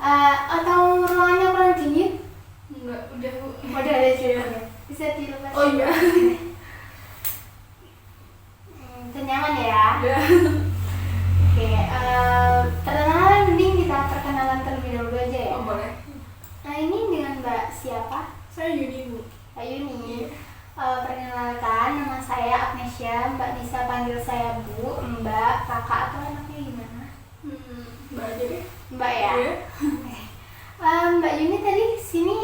Atau ruangannya kurang dingin? Enggak, udah Bu. Udah ada juga. Bisa dilepas. Oh iya. Nyaman ya. Udah. Oke, perkenalan mending kita perkenalan terlebih dahulu aja ya. Oh, boleh. Nah ini dengan Mbak siapa? Saya Yuni Bu. Mbak Yuni. Perkenalkan, nama saya Agnesia. Mbak bisa panggil saya Bu, Mbak, Kakak atau anaknya gimana? Mbak aja deh. Mbak ya. Iya. Mbak Yuni tadi sini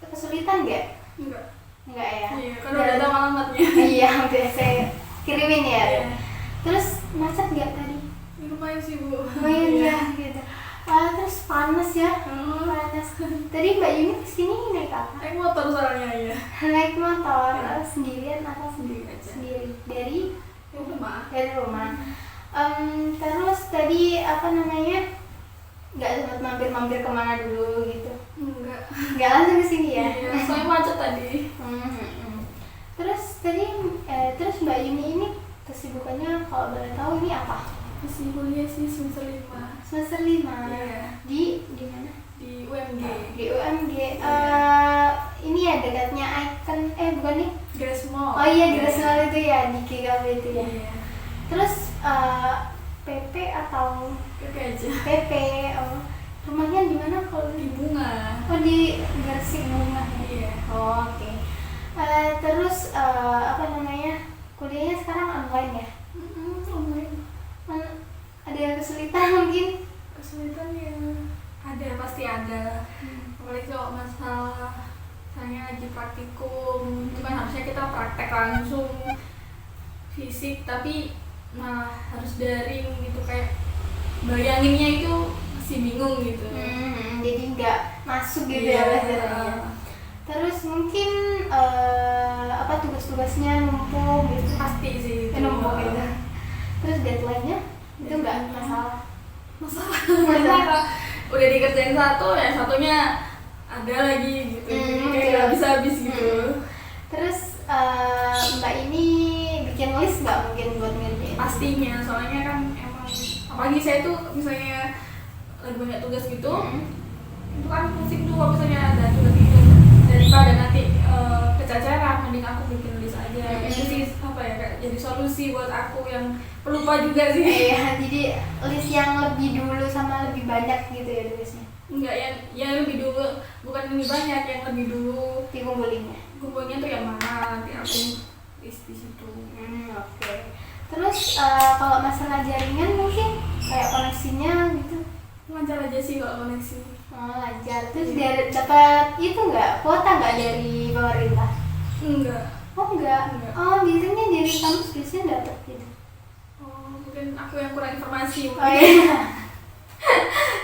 kesulitan nggak? Enggak. Enggak ya. Iya, kan udah tahu alamatnya. Iya, udah saya kirimin ya. Iya. Terus macet nggak tadi? Lumayan sih Bu. Lumayan ya gitu. Terus panas ya. Panas. Tadi Mbak Yuni kesini naik apa? Naik motor soalnya ya. Naik motor. Ya. Sendirian atau Sendiri aja. sendiri? Dari Rumah. rumah. Terus tadi apa namanya? Nggak sempat mampir-mampir kemana dulu gitu? Enggak. Nggak langsung kesini ya? Iya, soalnya macet tadi. Terus tadi terus Mbak Yuni ini kesibukannya kalau boleh tahu ini apa? Masih kuliah sih semester 5. Semester 5. Iya. Di mana? Di UMG. Di UMG. Ini ya dekatnya Icon bukan nih? Grace Mall. Oh iya, Grace Mall itu ya, di GKB itu ya. Iya. Terus PP atau PP aja. PP? Rumahnya di mana kalau Di Bunga. Oh, di Gresik Bunga. Iya. Oh, oke. Terus apa namanya? Kuliahnya sekarang online ya? Online. Ada yang kesulitan mungkin? Kesulitan ya ada, pasti ada. Apalagi kalau masalah misalnya lagi praktikum, itu kan harusnya kita praktek langsung fisik, tapi malah harus daring gitu, kayak bayanginnya itu masih bingung gitu. Jadi nggak masuk gitu Iya, ya belajarnya. Terus mungkin apa tugas-tugasnya numpuk gitu? pasti sih itu. Numpuk gitu. Terus deadline-nya itu nggak masalah? Masalah. Udah dikerjain satu, ya satunya ada lagi gitu. Kayak nggak bisa habis gitu. Terus Mbak ini bikin list nggak mungkin buat ngerjain? Pastinya, soalnya kan emang apalagi saya tuh misalnya lagi banyak tugas gitu, itu kan pusing tuh kalau misalnya ada tugas gitu, daripada nanti kecacaran, mending aku bikin list aja. Itu sih apa ya, kayak jadi solusi buat aku yang pelupa juga sih. Iya, jadi list yang lebih dulu sama lebih banyak gitu ya tugasnya? Enggak, yang lebih dulu, bukan lebih banyak, yang lebih dulu Dikumpulinnya? kumpulnya tuh yang mana, nanti aku list di situ. Oke. Terus kalau masalah jaringan mungkin kayak koneksinya gitu? Lancar aja sih kalau koneksi. Oh, lancar. Terus dapat itu nggak, kuota nggak dari pemerintah? Enggak. Oh enggak. Enggak. Oh, biasanya dari kampus biasanya dapat gitu. Oh, mungkin aku yang kurang informasi. Oh iya.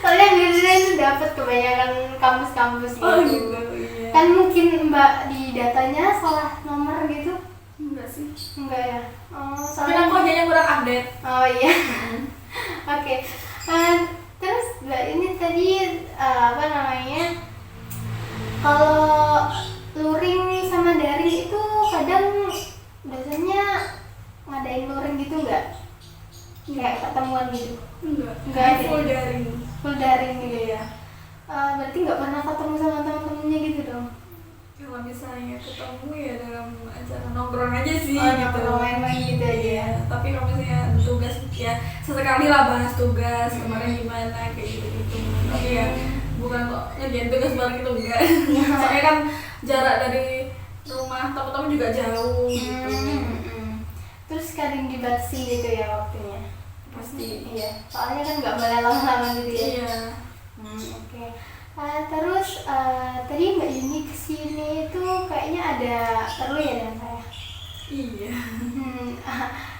Soalnya biasanya itu dapat kebanyakan kampus-kampus gitu. Oh gitu, iya. Kan mungkin Mbak di datanya salah nomor gitu? Enggak sih. Enggak ya. Oh, Mungkin soalnya aku aja yang kurang update. Oh iya. Oke. Terus Mbak ini tadi apa namanya? Kalau luring sama daring itu kadang biasanya ngadain luring gitu nggak? Kayak ketemuan gitu? Enggak ada. Full daring. Full daring gitu ya. Berarti nggak pernah ketemu sama teman-temannya gitu dong? Kalau misalnya ketemu ya dalam acara nongkrong aja sih. Oh, gitu. nongkrong main-main gitu aja ya. Iya, tapi kalau misalnya tugas ya sesekali lah bahas tugas kemarin gimana kayak gitu-gitu. Tapi ya bukan kok ngerjain tugas bareng itu enggak. Soalnya kan jarak dari rumah teman-teman juga jauh gitu. Terus kadang dibatasi gitu ya waktunya? Pasti. Iya, soalnya kan nggak boleh lama-lama gitu ya. Iya. Oke. Terus tadi Mbak Yuni kesini itu kayaknya ada perlu ya dengan saya? Iya.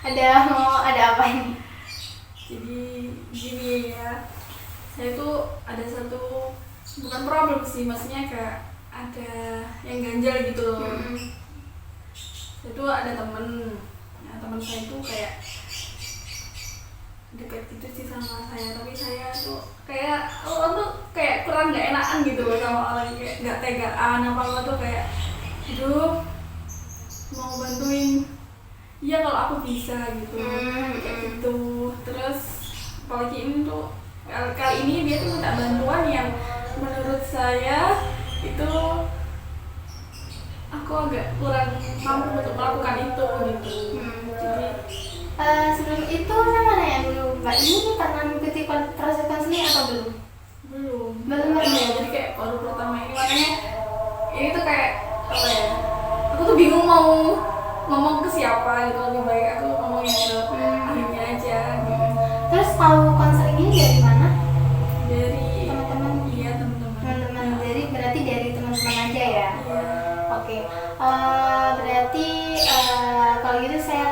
Ada apa ini? Jadi gini ya, saya tuh ada satu, bukan problem sih, maksudnya kayak ada yang ganjal gitu loh. Saya tuh ada temen saya tuh kayak dekat gitu sih sama saya, tapi saya tuh kayak tuh kayak kurang nggak enakan gitu loh sama orang, kayak nggak tegaan apa tuh kayak aduh mau bantuin iya kalau aku bisa gitu, kayak gitu. Terus apalagi ini tuh kali ini dia tuh minta bantuan yang saya itu aku agak kurang mampu untuk melakukan itu gitu. Jadi sebelum itu saya mau nanya dulu, Mbak ini pernah mengikuti proses konseling atau belum? Belum pernah. Jadi kayak baru pertama ini, makanya ini tuh kayak apa ya? Aku tuh bingung mau ngomong ke siapa gitu, lebih baik aku ngomongnya ke ahlinya aja. Gitu. Terus tahu konseling ini dari mana? Dari Teman-teman. Iya, teman-teman. Teman-teman. Jadi berarti dari teman-teman aja ya? Iya. Oke. Berarti kalau gitu saya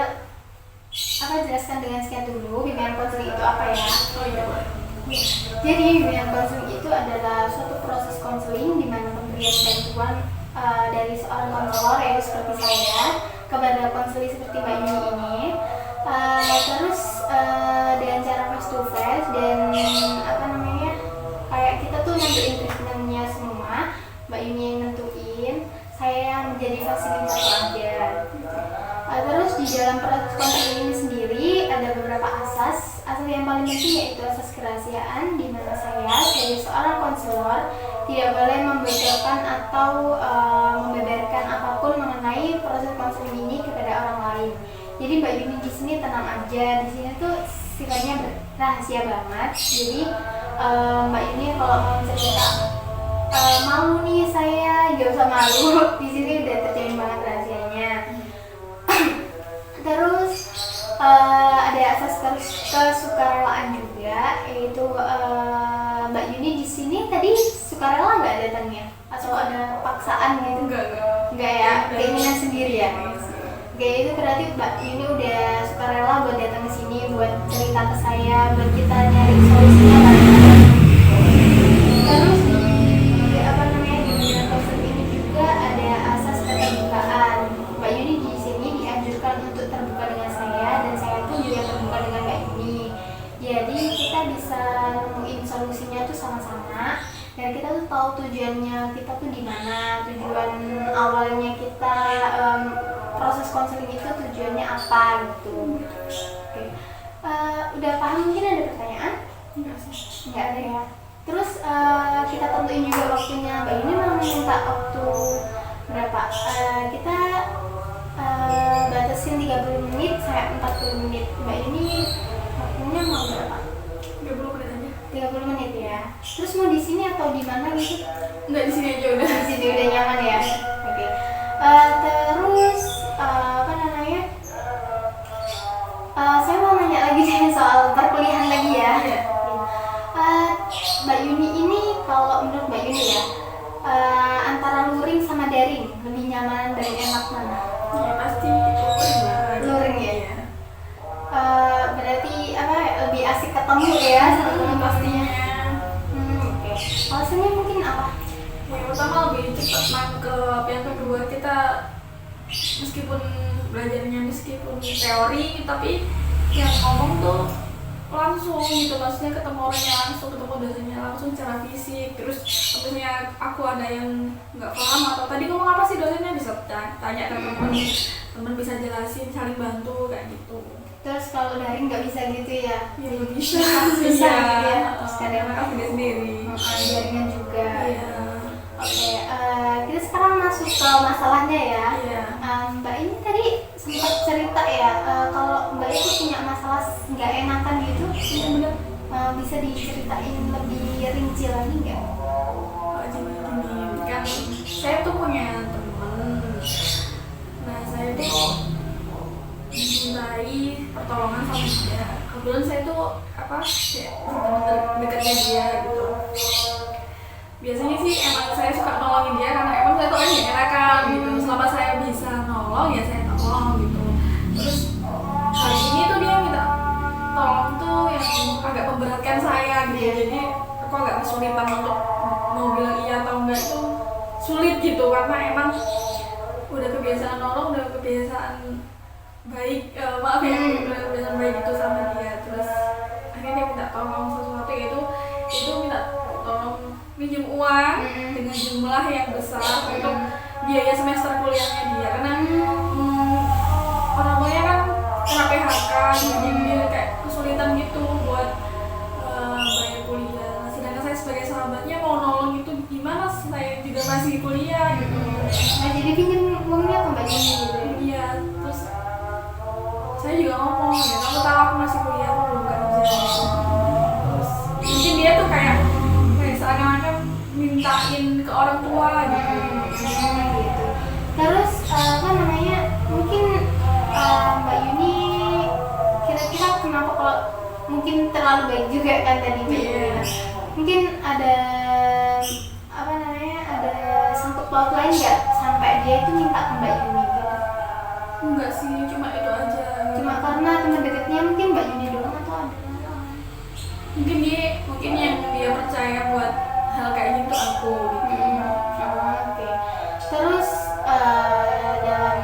jelaskan dengan singkat dulu bimbingan konseling itu apa ya? Oh iya, boleh. Jadi bimbingan konseling itu adalah suatu proses konseling di mana pemberian bantuan dari seorang konselor yaitu seperti saya kepada konseling seperti Mbak Yuni ini, terus dengan cara face to face dan kayak kita tuh nentuin treatmentnya semua, Mbak Yuni yang nentuin, saya yang menjadi fasilitator aja. Terus di dalam proses konseling ini sendiri ada beberapa asas yang paling penting yaitu asas kerahasiaan, di mana saya sebagai seorang konselor tidak boleh membocorkan atau membeberkan apapun mengenai proses konseling ini kepada orang lain. Jadi Mbak Yuni di sini tenang aja, di sini tuh sifatnya rahasia banget. Jadi Mbak Yuni kalau mau cerita malu nih saya, gak usah malu. Di sini udah terjamin banget rahasianya. Terus ada asas kesukarelaan juga, yaitu Mbak Yuni di sini tadi sukarela nggak datangnya atau ada paksaan gitu? Enggak ya, keinginan sendiri ya. Oke, itu berarti Mbak Yuni udah sukarela buat datang ke sini buat cerita ke saya, buat kita nyari solusinya bareng-bareng. Terus di konsep ini juga ada asas keterbukaan. Mbak Yuni di sini dianjurkan untuk terbuka dengan saya dan saya pun juga terbuka dengan Mbak Yuni. Jadi kita bisa nemuin solusinya tuh sama-sama dan kita tuh tahu tujuannya kita tuh di mana, tujuan awalnya kita proses konseling itu tujuannya apa gitu. Oke. Udah paham, mungkin ada pertanyaan? Enggak ada ya. Terus kita tentuin juga waktunya. Mbak Yuni mau minta waktu berapa? Kita batasin 30 menit, saya 40 menit. Mbak Yuni waktunya mau berapa? 30 menit aja. 30 menit ya. Terus mau di sini atau di mana gitu? Enggak, di sini aja udah. Di sini udah nyaman ya. Oke. Terus saya mau nanya lagi soal perkuliahan lagi ya. Mbak Yuni ini kalau menurut Mbak Yuni ya, antara luring sama daring lebih nyaman dan enak mana? Ya pasti luring lah. Luring ya. Berarti lebih asik ketemu ya sama teman pastinya. Oke. Alasannya mungkin apa? Yang pertama lebih cepat nangkep, yang kedua kita meskipun belajarnya meskipun teori tapi yang ngomong tuh langsung gitu, maksudnya ketemu orangnya langsung, ketemu dosennya langsung secara fisik. Terus maksudnya aku ada yang nggak paham atau tadi ngomong apa sih dosennya bisa tanya ke temen bisa jelasin, saling bantu kayak gitu. Terus kalau daring nggak bisa gitu ya? Ya bisa gitu ya. terus kadang aku sendiri jaringan juga. Iya. Oke, kita sekarang masuk ke masalahnya ya. Iya. Mbak ini tadi sempat cerita ya, kalau Mbak itu punya masalah nggak enakan gitu. Iya benar. Bisa diceritain lebih rinci lagi nggak? Gini, kan saya tuh punya teman. Nah saya tuh dimintai pertolongan sama dia. Kebetulan saya tuh teman dekatnya dia gitu. Biasanya sih emang saya suka nolongin dia karena emang saya tuh kan gak enakan gitu. Selama saya bisa nolong ya saya tolong gitu. Terus hari ini tuh dia minta tolong tuh yang agak memberatkan saya gitu. Jadi aku agak kesulitan untuk mau bilang iya atau enggak itu sulit gitu karena emang udah kebiasaan nolong, udah kebiasaan baik, udah kebiasaan baik itu sama dia. Terus akhirnya dia minta tolong sesuatu, yaitu minta tolong minjem uang dengan jumlah yang besar untuk biaya semester kuliahnya dia karena orang tuanya kan kena PHK, jadi dia kayak kesulitan gitu buat bayar kuliah. Sedangkan saya sebagai sahabatnya mau nolong itu gimana Nah, jadi pinjam uangnya ke Mbak Yuni gitu ya? Iya, terus saya juga ngomong ya, kamu tahu aku masih kuliah, aku belum kerja gitu. Terus mungkin dia tuh kayak seakan-akan mintain ke orang tua gitu. Gitu. Terus apa namanya? Mungkin Mbak Yuni kira-kira kenapa kalau mungkin terlalu baik juga kan tadi Mbak Yuni? Mungkin ada apa namanya? Ada sangkut paut lain nggak sampai dia itu minta ke Mbak Yuni gitu? Enggak sih, cuma itu aja. Cuma karena teman dekatnya mungkin Mbak Yuni doang atau ada? Mungkin yang dia percaya buat hal kayak gitu aku gitu. Oke. Terus dalam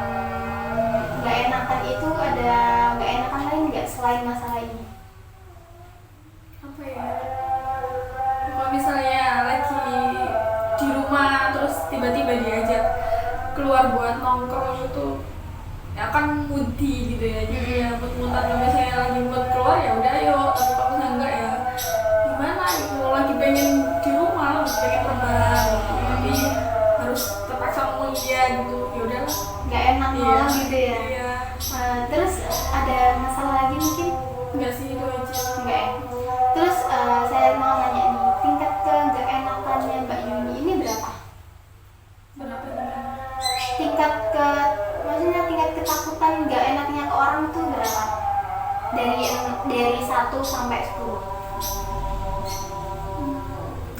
nggak enakan itu ada nggak enakan lain nggak selain masalah ini? Apa ya? Kalau misalnya lagi di rumah terus tiba-tiba diajak keluar buat nongkrong itu ya kan moody gitu ya, jadi ya mood-moodan. Kalau misalnya lagi mood keluar ya udah ayo, tapi kalau misalnya enggak ya gimana gitu, lagi pengen di rumah, pengen rebahan gitu. Tapi harus terpaksa ngomong iya gitu, ya udahlah, Nggak enak malah gitu ya? iya. Terus ada masalah lagi mungkin? Enggak sih, itu aja. Nggak ya? Terus saya mau nanya nih, tingkat ke nggak enakannya Mbak Yuni ini berapa? Berapa gimana? Maksudnya tingkat ketakutan nggak enaknya ke orang tuh berapa? Dari 1 sampai 10.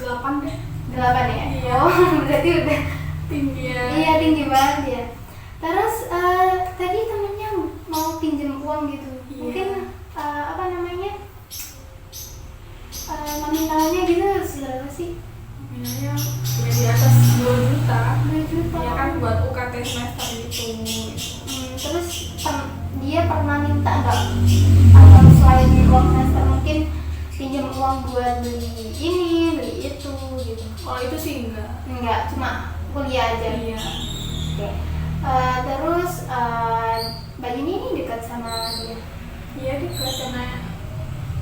8 deh. 8 ya? Iya. Oh, berarti udah Tinggi ya. iya tinggi banget ya. Terus tadi temennya mau pinjam uang gitu. Iya. Mungkin apa namanya? Nominalnya gitu seberapa sih? Nominalnya udah di atas 2 juta. 2 juta. Ya kan buat UKT semester itu. Terus dia pernah minta nggak atau selain uang semester mungkin pinjam uang buat beli ini beli itu gitu? Kalau itu sih enggak. Cuma kuliah aja. Iya. Oke. Terus Mbak Yuni ini dekat sama dia? Iya, dia karena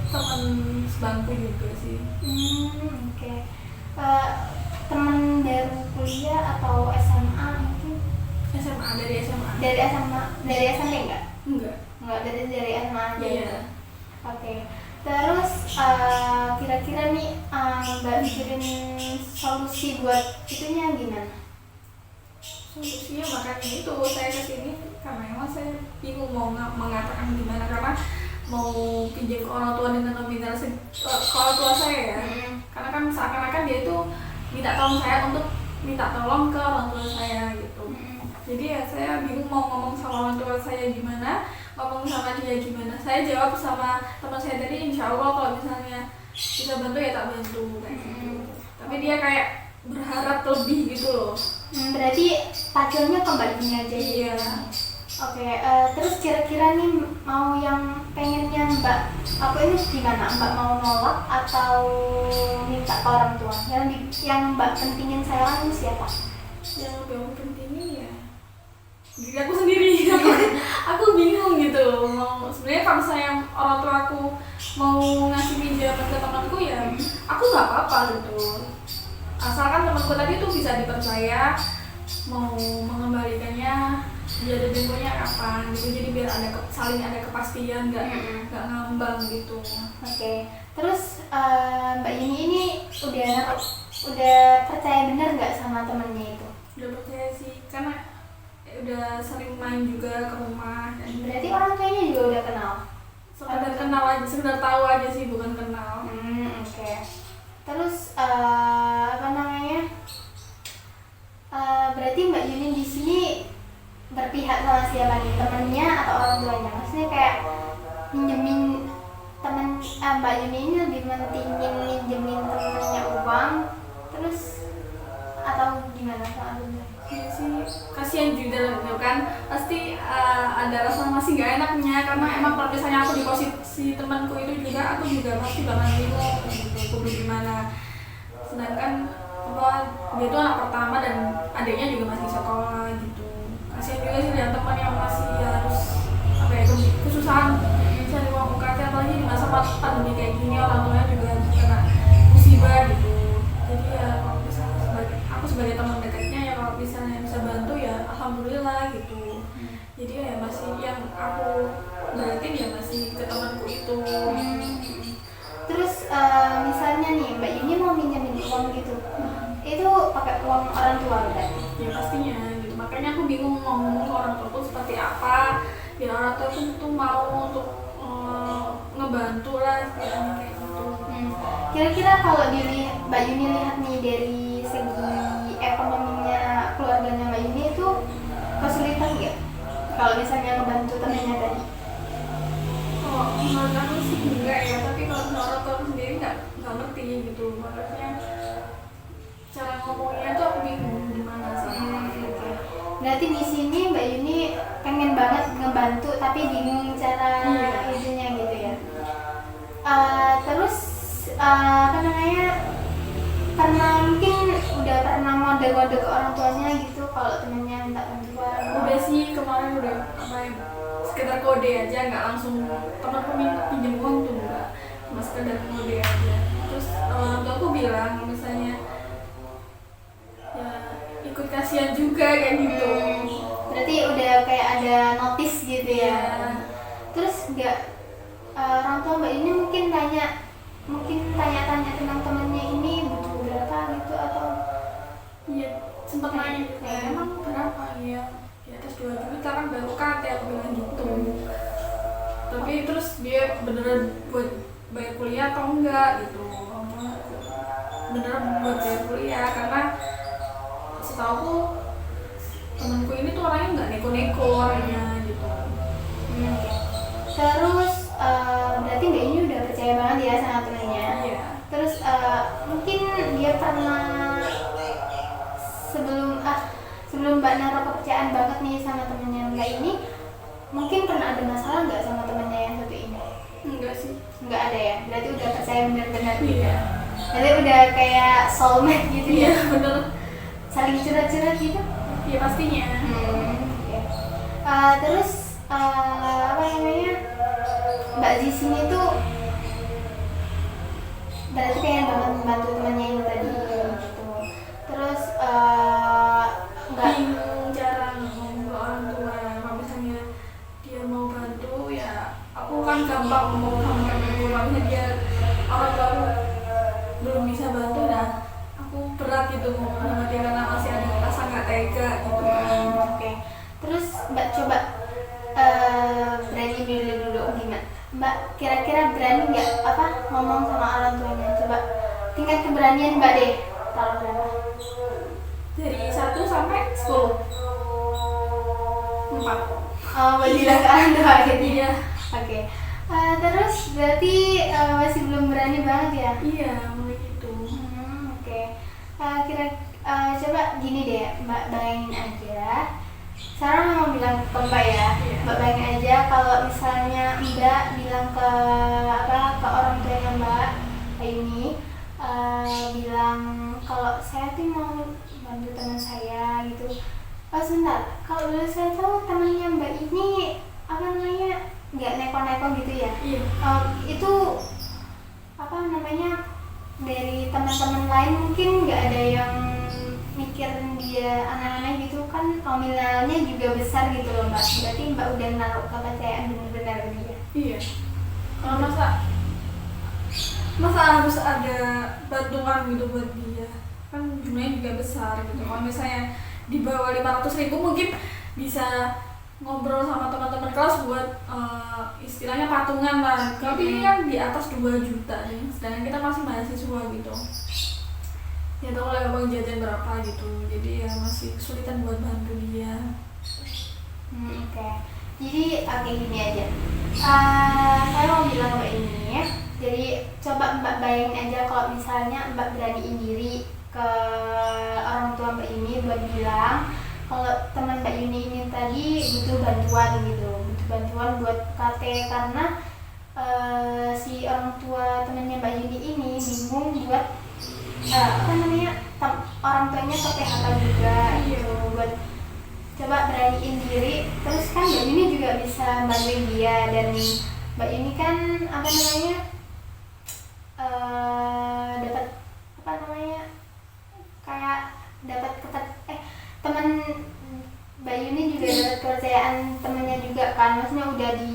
teman sebangku juga sih. Oke. Teman baru kuliah atau SMA mungkin? SMA, dari SMA. Dari SMP enggak? Enggak. Dari SMA aja. Iya. Oke. Terus kira-kira nih Mbak mikirin solusi buat itunya gimana? Solusinya makanya itu saya kesini karena emang saya bingung mau mengatakan gimana, karena mau pinjam ke orang tua dengan nominal ke orang tua saya ya. Karena kan seakan-akan dia itu minta tolong saya untuk minta tolong ke orang tua saya gitu. Jadi ya saya bingung mau ngomong sama orang tua saya gimana, ngomong sama dia gimana. Saya jawab sama teman saya tadi, insya Allah kalau misalnya bisa bantu ya tak bantu kayak gitu. Tapi dia kayak berharap lebih gitu loh. Berarti paculnya ke Mbak Yuni aja. Iya. Oke. Terus kira-kira nih mau yang pengennya Mbak apa ini gimana? Mbak mau nolak atau minta ke orang tua? Yang Mbak pentingin sekarang siapa? Yang lebih aku pentingin ya diri aku sendiri. Aku bingung gitu mau sebenarnya kalau misalnya orang tua aku mau ngasih pinjaman ke temanku ya aku nggak apa-apa gitu, asalkan temanku tadi tuh bisa dipercaya, mau mengembalikannya jadi temponya kapan gitu, jadi biar saling ada kepastian, nggak ngambang gitu. Oke. Terus Mbak Yuni ini udah percaya bener nggak sama temennya itu? Udah percaya sih, karena udah sering main juga ke rumah. Dan Berarti orang tuanya juga udah kenal? sekedar kenal aja, sekedar tahu aja sih, bukan kenal. Oke. Terus apa namanya? Berarti Mbak Yuni di sini berpihak sama siapa nih? Temennya atau orang tuanya? Maksudnya kayak minjemin temen Mbak Yuni ini lebih mentingin minjemin temennya uang, terus atau gimana soal itu? Iya sih, kasihan juga gitu kan, pasti ada rasa masih gak enaknya, karena emang kalau misalnya aku di posisi temanku itu juga, aku juga pasti bakal bingung gitu, aku gimana. Sedangkan dia tuh anak pertama dan adiknya juga masih sekolah gitu. Kasihan juga sih lihat teman yang masih harus apa ya, kesusahan cari uang UKT, apalagi di masa pandemi kayak gini, orang tuanya juga harus kena musibah gitu. Jadi ya kalau misalnya aku sebagai teman dekatnya ya, kalau misalnya bisa bantu gitu. Itu pakai uang orang tua berarti? Ya pastinya gitu. Makanya aku bingung mau ngomong ke orang tua seperti apa biar orang tua tuh mau untuk ngebantu lah kayak gitu. Kira-kira kalau Mbak Yuni lihat nih dari segi ekonominya keluarganya Mbak Yuni itu kesulitan nggak kalau misalnya ngebantu temennya tadi? Oh, menurut aku sih enggak ya, tapi kalau orang tua sendiri nggak ngerti gitu. Makanya cara ngomongnya tuh aku bingung gimana sih. Berarti di sini Mbak Yuni pengen banget ngebantu tapi bingung cara itunya gitu ya. Terus apa namanya, mungkin udah pernah mode-mode ke orang tuanya gitu kalau temennya minta bantuan? Udah sih, kemarin udah sekedar kode aja, nggak langsung temanku pinjam uang tuh, enggak, cuma sekedar kode aja. Terus orang tua aku bilang misalnya ya ikut kasihan juga kayak gitu. Berarti udah kayak ada notice gitu ya. Terus nggak orang tua Mbak ini mungkin tanya-tanya tentang temannya ini butuh berapa gitu atau? Iya, sempat nanya emang berapa ya, di atas 2 juta kan baru KT, aku bilang gitu. Tapi terus dia beneran buat bayar kuliah atau enggak gitu, beneran buat bayar kuliah, karena setahu aku temanku ini tuh orangnya nggak neko-neko orangnya gitu. Terus berarti Mbak ini udah percaya banget ya sama temennya. Iya. Terus mungkin dia pernah sebelum Mbak naruh kepercayaan banget nih sama temennya Mbak ini, mungkin pernah ada masalah nggak sama temennya yang satu ini? Enggak sih. Nggak ada ya? Berarti udah percaya benar-benar. Iya. Berarti udah kayak soulmate gitu ya? Iya, bener. Saling curhat-curhat gitu? Iya pastinya. Okay. Terus apa namanya, Mbak di sini tuh berarti pengen banget membantu temannya ini tadi gitu. Terus nggak bingung cara ngomong ke orang tua. Kalau misalnya dia mau bantu ya aku kan gampang ngomong sama temanku. Kalau misalnya dia orang baru belum bisa bantu, nah aku berat gitu ngomong sama dia karena masih ada rasa nggak tega gitu kan. Oke. Terus Mbak coba berani dulu gimana? Mbak kira-kira berani nggak ngomong sama orang tuanya? Coba tingkat keberanian Mbak deh, taruh berapa? Dari 1 sampai 10. 4. Mbak bilang ke orang tua gitu. Iya. Oke. Terus berarti masih belum berani banget ya? Iya, mulai gitu. Oke. Coba gini deh, Mbak bayangin aja. Sekarang mau bilang ke Mbak ya, Mbak bayangin aja kalau misalnya Mbak bilang ke orang tuanya Mbak ini, bilang kalau saya tuh mau bantu teman saya gitu. Sebentar, kalau dulu saya tahu temannya Mbak ini nggak neko-neko gitu ya? Iya. Itu dari teman-teman lain mungkin nggak ada yang mikirin dia aneh-aneh gitu kan, nominalnya juga besar gitu loh Mbak. Berarti Mbak udah naruh kepercayaan benar-benar ke dia. Iya. Kalau masa harus ada bantuan gitu buat dia, kan jumlahnya juga besar gitu. Kalau misalnya di bawah 500.000 mungkin bisa ngobrol sama teman-teman kelas buat istilahnya patungan lah. Tapi ini kan di atas 2 juta nih, sedangkan kita masih mahasiswa gitu. Ya tau lah abang jajan berapa gitu, jadi ya masih kesulitan buat bantu dia. Oke. Jadi gini aja. Saya mau bilang Mbak ini ya. Jadi coba Mbak bayangin aja kalau misalnya Mbak beraniin diri ke orang tua Mbak ini buat bilang kalau teman Mbak Yuni ini tadi butuh bantuan gitu, buat KT karena si orang tua temannya Mbak Yuni ini bingung buat orang tuanya ke PHK juga gitu. Buat coba beraniin diri, terus kan Mbak Yuni juga bisa bantuin dia, dan Mbak Yuni kan dapat teman Mbak Yuni juga dapat kepercayaan temannya juga kan, maksudnya udah di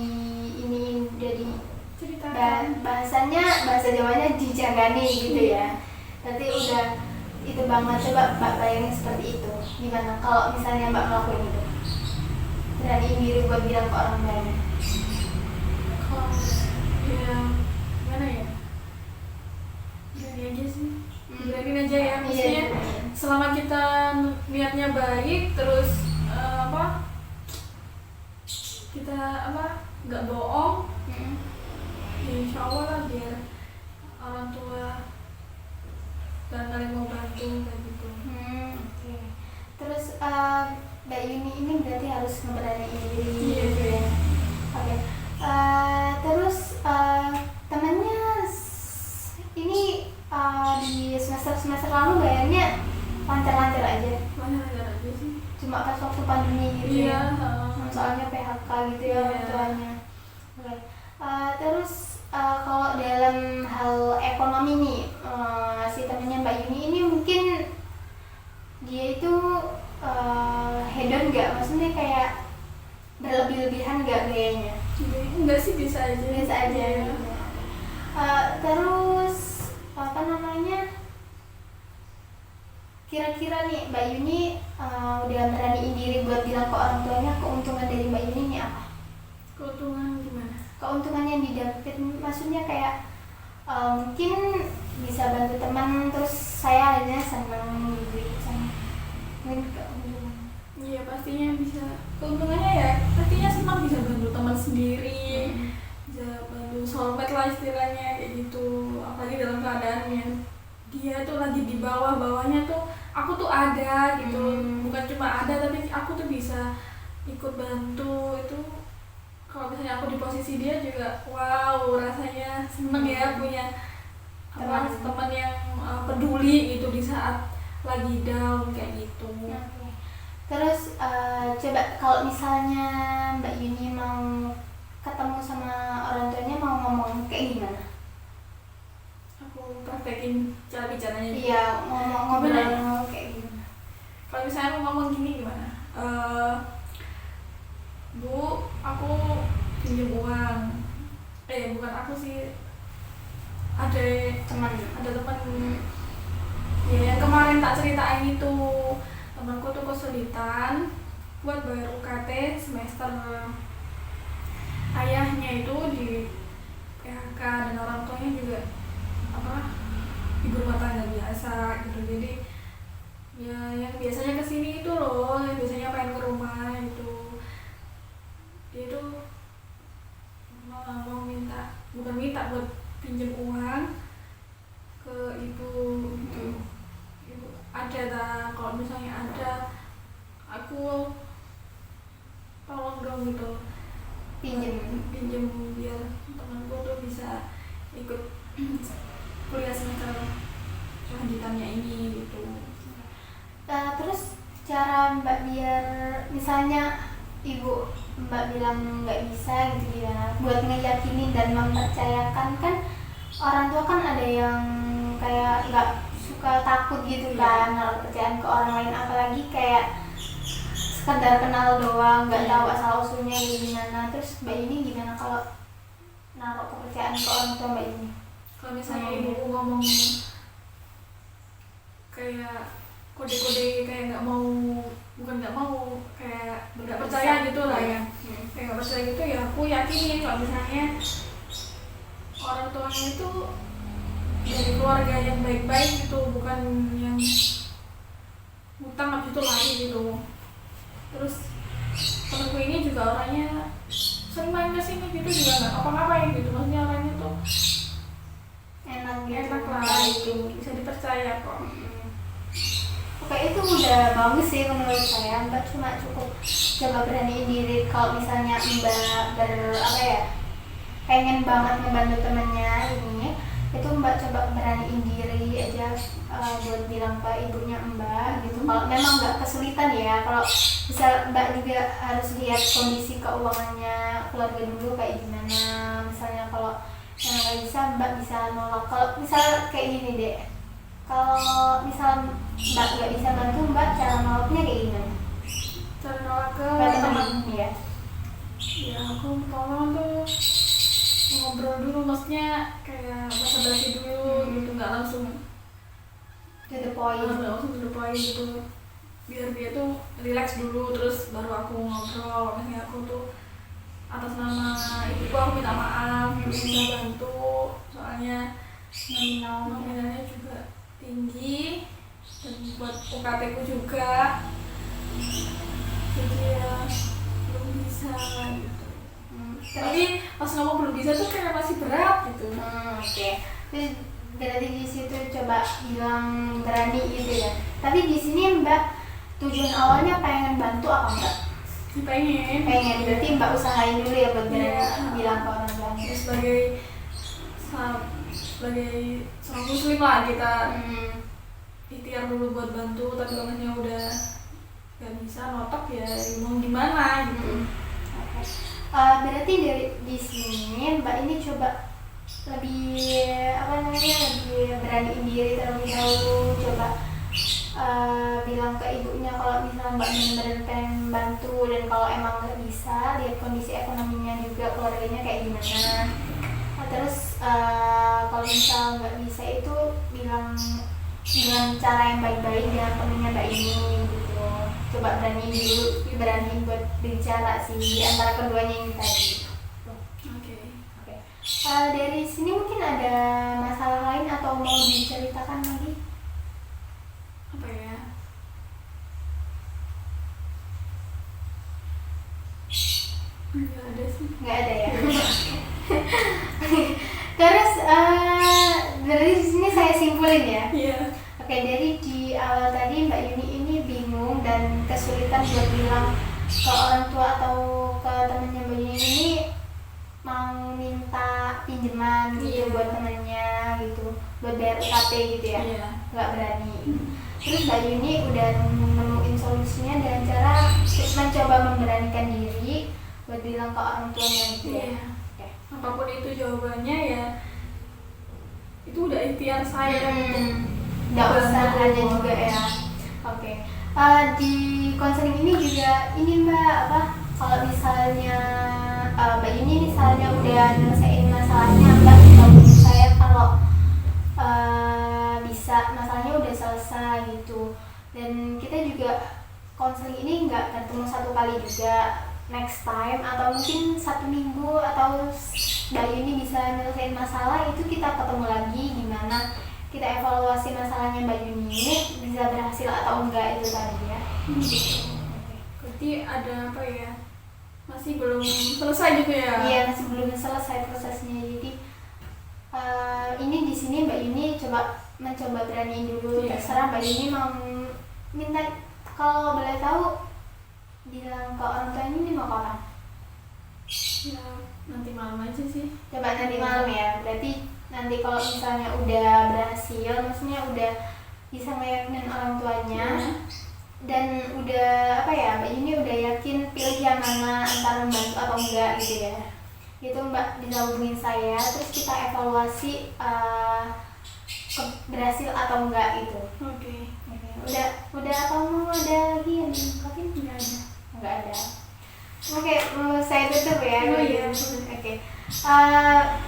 bahasanya bahasa Jawanya dijagani gitu ya. Berarti udah itu banget. Coba Mbak bayangin seperti itu. Gimana kalau misalnya Mbak ngelakuin itu? Beraniin diri buat bilang ke orang tuanya. Kalau ya gimana ya, berani aja sih, berani aja ya, maksudnya selama kita niatnya baik, terus kita nggak bohong, ya insya Allah lah, biar orang tua dan kalian mau bantu kayak gitu. Oke. Terus Mbak Yuni ini berarti harus memberaniin diri gitu ya. Oke. Terus temennya ini di semester lalu bayarnya lancar-lancar aja. Lancar aja sih. Cuma pas waktu pandemi gitu Iya. Soalnya PHK gitu ya orang tuanya. Oke. Terus kalau dalam hal ekonomi nih, si temennya Mbak Yuni ini mungkin dia itu hedon nggak? Maksudnya kayak berlebih-lebihan nggak gayanya? Enggak sih, bisa aja. Biasa aja. Ya. Terus apa namanya? Kira-kira nih Mbak Yuni udah beraniin diri buat bilang ke orang tuanya, keuntungan dari Mbak Yuni ini apa? Keuntungan gimana? Keuntungan yang didapat maksudnya kayak mungkin bisa bantu teman, terus saya akhirnya senang gitu sama. Mungkin keuntungan. Iya, pastinya bisa. Keuntungannya ya pastinya senang, bisa bantu teman sendiri, bisa bantu soulmate lah istilahnya kayak gitu. Apalagi dalam keadaan yang dia tuh lagi di bawahnya tuh aku tuh ada gitu, bukan cuma ada tapi aku tuh bisa ikut bantu. Itu kalau misalnya aku di posisi dia juga, wow, rasanya seneng ya punya teman yang peduli gitu di saat lagi down kayak gitu. Terus coba kalau misalnya Mbak Yuni mau ketemu sama orang tuanya, mau ngomong kayak gimana? Aku praktekin cara bicaranya. Iya, ngobrol kayak gimana? Kalau misalnya aku ngomong gini gimana? Bu, aku pinjam uang. Bukan aku sih. Ada teman ya yang kemarin tak ceritain itu. Temanku tuh kesulitan buat bayar UKT semester. Ayahnya itu di PHK dan orang tuanya juga ibu rumah tangga biasa gitu. Jadi ya yang biasanya kesini itu loh, yang biasanya pengen ke rumah itu, dia tuh mau minta, bukan minta, buat pinjam uang ke ibu gitu. Ibu ada tak, kalau misalnya ada aku tolong dong gitu, pinjam biar temanku tuh bisa ikut kuliah semester lanjutannya ini gitu. Terus cara Mbak biar misalnya ibu Mbak bilang nggak bisa gitu ya, buat ngeyakinin dan mempercayakan, kan orang tua kan ada yang kayak nggak suka, takut gitu kan naruh kepercayaan ke orang lain, apalagi kayak sekedar kenal doang, nggak tahu asal usulnya gimana. Terus Mbak ini gimana kalau naruh kepercayaan ke orang tua Mbak ini? Kalau misalnya ibuku ngomong kayak kode-kode kayak bukan nggak mau, kayak nggak percaya gitu lah ya, kayak nggak percaya gitu ya, aku yakinin kalau misalnya orang tuanya itu dari keluarga yang baik-baik gitu, bukan yang hutang habis itu lari gitu. Terus temanku ini juga orangnya sering main kesini gitu, juga nggak apa-ngapain gitu, maksudnya orangnya tuh enak lah gitu, bisa dipercaya kok. Oke, itu udah bagus sih menurut saya. Mbak cuma cukup coba beraniin diri. Kalau misalnya Mbak pengen banget ngebantu temennya ini, itu Mbak coba beraniin diri aja buat bilang ke ibunya Mbak gitu. Kalau memang nggak kesulitan ya, kalau bisa Mbak juga harus lihat kondisi keuangannya keluarga dulu kayak gimana. Misalnya kalau yang nggak bisa, Mbak bisa nolak. Kalau misal kayak gini deh, kalau misal Mbak nggak bisa bantu, Mbak cara nolaknya kayak gimana? Cara nolak ke teman ya? Ya aku tolong tuh ngobrol dulu, maksudnya kayak basa-basi dulu gitu, nggak langsung to the point. langsung to the point gitu, biar dia tuh relax dulu, terus baru aku ngobrol. Makanya aku tuh atas nama ibuku aku minta maaf, belum bisa bantu soalnya nominalnya juga tinggi dan buat UKT ku juga, jadi ya belum bisa gitu. Tapi pas ngomong belum bisa tuh kayak masih berat gitu. Oke. Terus berarti di situ coba bilang berani gitu ya. Tapi di sini Mbak tujuan awalnya pengen bantu apa enggak? Pengen. Berarti Mbak usahain dulu ya buat berani bilang ke orang tuanya. Ya, sebagai seorang muslim lah kita ikhtiar dulu buat bantu, tapi kalau misalnya udah gak bisa notok ya mau gimana gitu. Berarti dari di sini Mbak ini coba lebih lebih beraniin diri terlebih dahulu, coba bilang ke ibunya kalau misalnya Mbak benar-benar pengen bantu, dan kalau emang nggak bisa lihat kondisi ekonominya juga keluarganya kayak gimana. Terus kalau misalnya nggak bisa itu bilang dengan cara yang baik-baik dengan temennya Mbak ini gitu. Coba berani buat bicara sih di antara keduanya ini tadi. Oke. Dari sini mungkin ada masalah lain atau mau diceritakan lagi? Apa ya? Nggak ada sih. Nggak ada ya. Terus dari sini saya simpulin ya. Iya. Oke, dari di awal tadi Mbak Yuni ini bingung dan kesulitan buat bilang ke orang tua atau ke temennya Mbak Yuni ini mau minta pinjaman gitu buat temennya gitu, buat bayar UKT gitu ya. Iya. Nggak berani. Terus Mbak Yuni udah nemuin solusinya dengan cara mencoba memberanikan diri buat bilang ke orang tuanya gitu ya. Iya. Apapun itu jawabannya ya itu udah ikhtiar saya. Nggak usah ada juga ya. Oke. Di konseling ini juga ini Mbak kalau misalnya Mbak Yuni misalnya udah nyelesain masalahnya, Mbak hubungi saya kalau bisa masalahnya udah selesai gitu. Dan kita juga konseling ini nggak ketemu satu kali juga, next time atau mungkin 1 minggu atau Mbak Yuni bisa nyelesain masalah itu kita ketemu lagi, gimana kita evaluasi masalahnya Mbak Yuni ini bisa berhasil atau enggak itu tadi ya. Berarti ada apa ya? Masih belum selesai gitu ya? Iya, masih belum selesai prosesnya. Jadi ini di sini Mbak Yuni mencoba beraniin dulu. Terserah Mbak Yuni mau minta, kalau boleh tahu bilang ke orang tua ini mau ke orang? Ya nanti malam aja sih. Coba nanti malam ya. Berarti nanti kalau misalnya udah berhasil, maksudnya udah bisa meyakinkan orang tuanya dan udah Mbak Yuni udah yakin pilih yang mana antara membantu atau enggak gitu ya, itu Mbak bisa hubungin saya, terus kita evaluasi berhasil atau enggak gitu. Oke. Udah atau mau ada lagi yang mungkin? Nggak ada. Oke, saya tutup ya. Iya. Oke.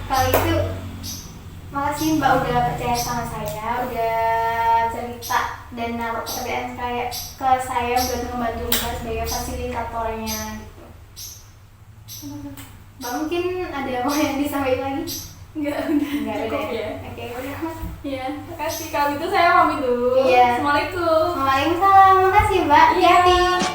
Kalau itu makasih Mbak udah percaya sama saya, udah cerita dan naruh kepercayaan ke saya buat membantu Mbak sebagai fasilitatornya gitu. Mbak mungkin ada mau yang disampaikan lagi? Enggak Cukup ada ya. Oke, udah. Iya, makasih. Kalau gitu saya pamit dulu. Iya. Assalamualaikum. Waalaikumsalam, makasih Mbak. Hati-hati.